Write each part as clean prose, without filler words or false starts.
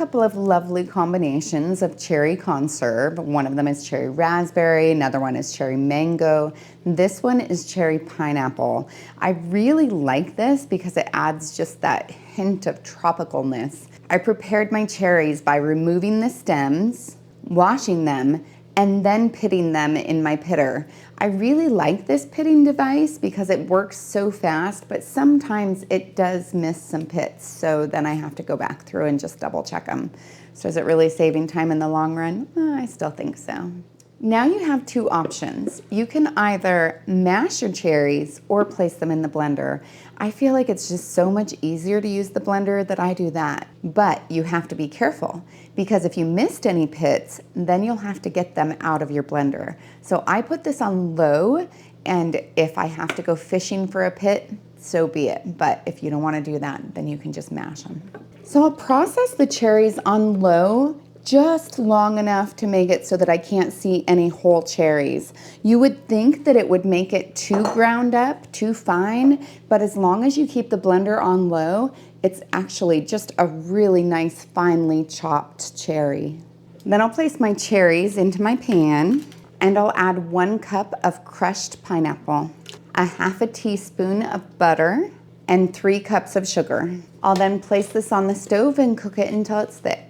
couple of lovely combinations of cherry conserve. One of them is cherry raspberry, another one is cherry mango. This one is cherry pineapple. I really like this because it adds just that hint of tropicalness. I prepared my cherries by removing the stems, washing them, and then pitting them in my pitter. I really like this pitting device because it works so fast, but sometimes it does miss some pits, so then I have to go back through and just double check them. So is it really saving time in the long run? I still think so. Now you have two options. You can either mash your cherries or place them in the blender. I feel like it's just so much easier to use the blender that I do that. But you have to be careful because if you missed any pits, then you'll have to get them out of your blender. So I put this on low, and if I have to go fishing for a pit, so be it. But if you don't want to do that, then you can just mash them. So I'll process the cherries on low just long enough to make it so that I can't see any whole cherries. You would think that it would make it too ground up, too fine, but as long as you keep the blender on low, it's actually just a really nice finely chopped cherry. Then I'll place my cherries into my pan, and I'll add 1 cup of crushed pineapple, a half a teaspoon of butter, and 3 cups of sugar. I'll then place this on the stove and cook it until it's thick.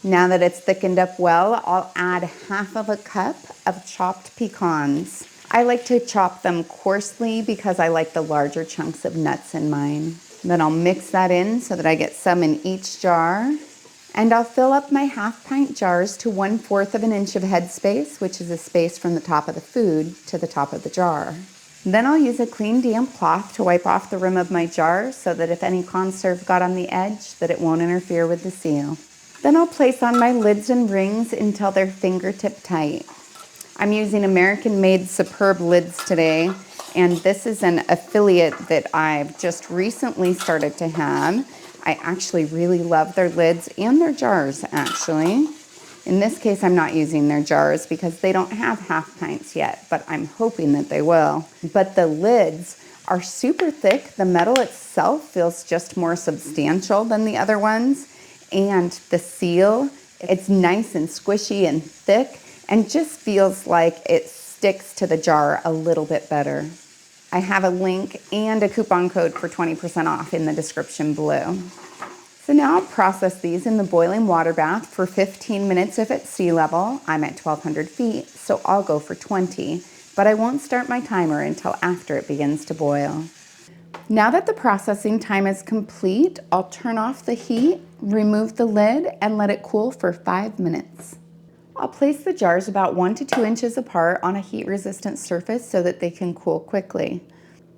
Now that it's thickened up well, I'll add half of a cup of chopped pecans. I like to chop them coarsely because I like the larger chunks of nuts in mine. Then I'll mix that in so that I get some in each jar. And I'll fill up my half-pint jars to 1/4 of an inch of headspace, which is a space from the top of the food to the top of the jar. Then I'll use a clean damp cloth to wipe off the rim of my jar so that if any conserve got on the edge, that it won't interfere with the seal. Then I'll place on my lids and rings until they're fingertip tight. I'm using American-made Superb lids today, and this is an affiliate that I've just recently started to have. I actually really love their lids and their jars, actually. In this case, I'm not using their jars because they don't have half pints yet, but I'm hoping that they will. But the lids are super thick. The metal itself feels just more substantial than the other ones. And the seal, it's nice and squishy and thick and just feels like it sticks to the jar a little bit better. I have a link and a coupon code for 20% off in the description below. So now I'll process these in the boiling water bath for 15 minutes if it's sea level. I'm at 1,200 feet, so I'll go for 20, but I won't start my timer until after it begins to boil. Now that the processing time is complete, I'll turn off the heat, remove the lid, and let it cool for 5 minutes. I'll place the jars about 1 to 2 inches apart on a heat-resistant surface so that they can cool quickly.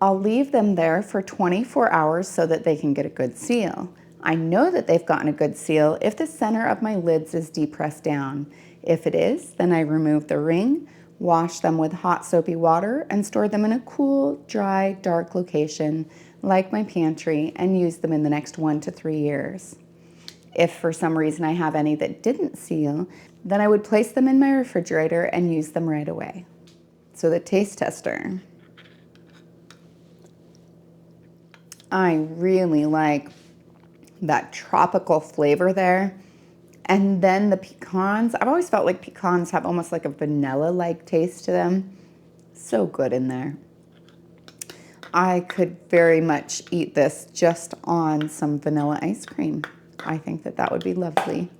I'll leave them there for 24 hours so that they can get a good seal. I know that they've gotten a good seal if the center of my lids is depressed down. If it is, then I remove the ring, wash them with hot soapy water, and store them in a cool, dry, dark location like my pantry and use them in the next 1 to 3 years. If for some reason I have any that didn't seal, then I would place them in my refrigerator and use them right away. So the taste tester. I really like that tropical flavor there. And then the pecans, I've always felt like pecans have almost like a vanilla-like taste to them. So good in there. I could very much eat this just on some vanilla ice cream. I think that that would be lovely.